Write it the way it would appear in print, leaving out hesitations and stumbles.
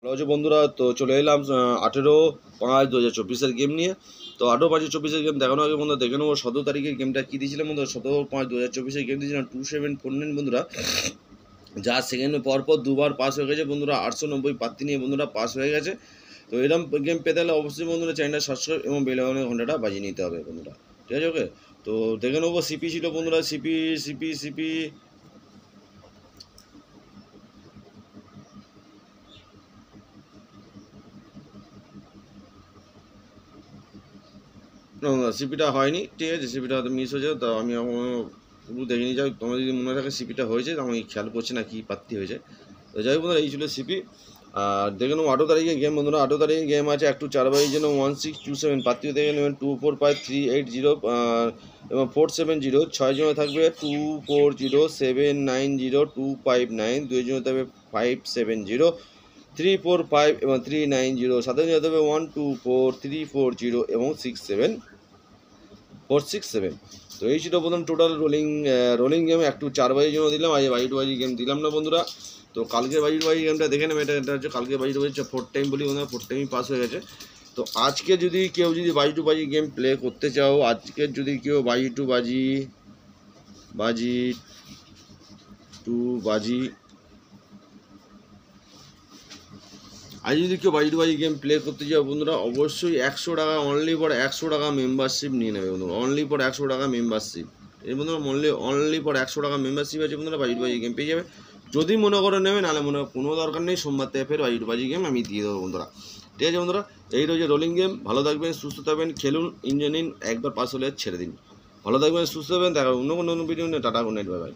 ভালো আছো বন্ধুরা? তো চলে এলাম 18/5/2024 গেম নিয়ে। তো 18/5/24 গেম দেখানো আগে বন্ধুরা দেখে নেবো 17 তারিখের গেমটা কী দিয়েছিলাম বন্ধুরা। 17/5/2024 গেম দিয়েছিলাম 2749 বন্ধুরা, যা সেকেন্ড পরপর দুবার পাস হয়ে গেছে বন্ধুরা। 890 প্রার্থী নিয়ে বন্ধুরা পাস হয়ে গেছে। তো এরকম গেম পেতে হলে অবশ্যই বন্ধুরা চ্যানেলটা সাবস্ক্রাইব এবং বেল আইকনের ঘন্টাটা বাজিয়ে নিতে হবে বন্ধুরা, ঠিক আছে? ওকে, তো দেখে নেবো। সিপি ছিল বন্ধুরা, সিপি সিপিটা হয়নি, ঠিক আছে? সিপিটা হয়তো মিস হয়েছে, তো আমি পুরো দেখে নিয়ে যাই। তোমার যদি মনে থাকে সিপিটা হয়েছে, আমি খেয়াল করছি না কি প্রার্থী হয়েছে। তো যাই হোক বন্ধুরা, এই ছিল সিপি। আর দেখে নেবো 18 তারিখে গেম বন্ধুরা। 18 তারিখে গেম আছে একটু 4/2 জন্য 1627 প্রার্থী দেখে নেবেন 245380 এবং 470। 6 জনে থাকবে 240790 2 জনে থাকবে 570 345 এবং 390। 7 জনে থাকবে 124340 এবং 67467। তো এই ছিল প্রথম টোটাল রোলিং গেম। একটু 4/2 জন্য দিলাম, আজ 2/2 গেম দিলাম না বন্ধুরা। তো কালকে 2/2 গেমটা দেখে নেবে। এটা হচ্ছে কালকে 2/2 4 টাইম বলি বন্ধুরা, 4 টাইমই পাস হয়ে গেছে। তো আজকে যদি কেউ 2/2 গেম প্লে করতে চাও, আজকে যদি কেউ 2/2 আজ যদি কেউ 2/2 গেম প্লে করতে চাও বন্ধুরা, অবশ্যই 100 টাকা, অনলি ফর 100 টাকা মেম্বারশিপ নিয়ে নেবে বন্ধুরা। অনলি ফর 100 টাকা মেম্বারশিপ এই বন্ধুরা, অনলি ফর 100 টাকা মেম্বারশিপ আছে বন্ধুরা। 2/2 গেম পেয়ে যাবে যদি মনে করে নেবে, নাহলে মনে হয় কোনো দরকার নেই। সোমবার থেকে ফের 2/2 গেম আমি দিয়ে দেবো বন্ধুরা, ঠিক আছে বন্ধুরা? এই রয়েছে রোলিং গেম। ভালো থাকবেন, সুস্থ থাকবেন, খেলুন, এনজয় নিন। একবার পাস হলে ছেড়ে দিন। ভালো থাকবেন, সুস্থ থাকবেন। দেখা অন্য কোনো ভিডিও নিয়ে। Tata, good night, bye bye.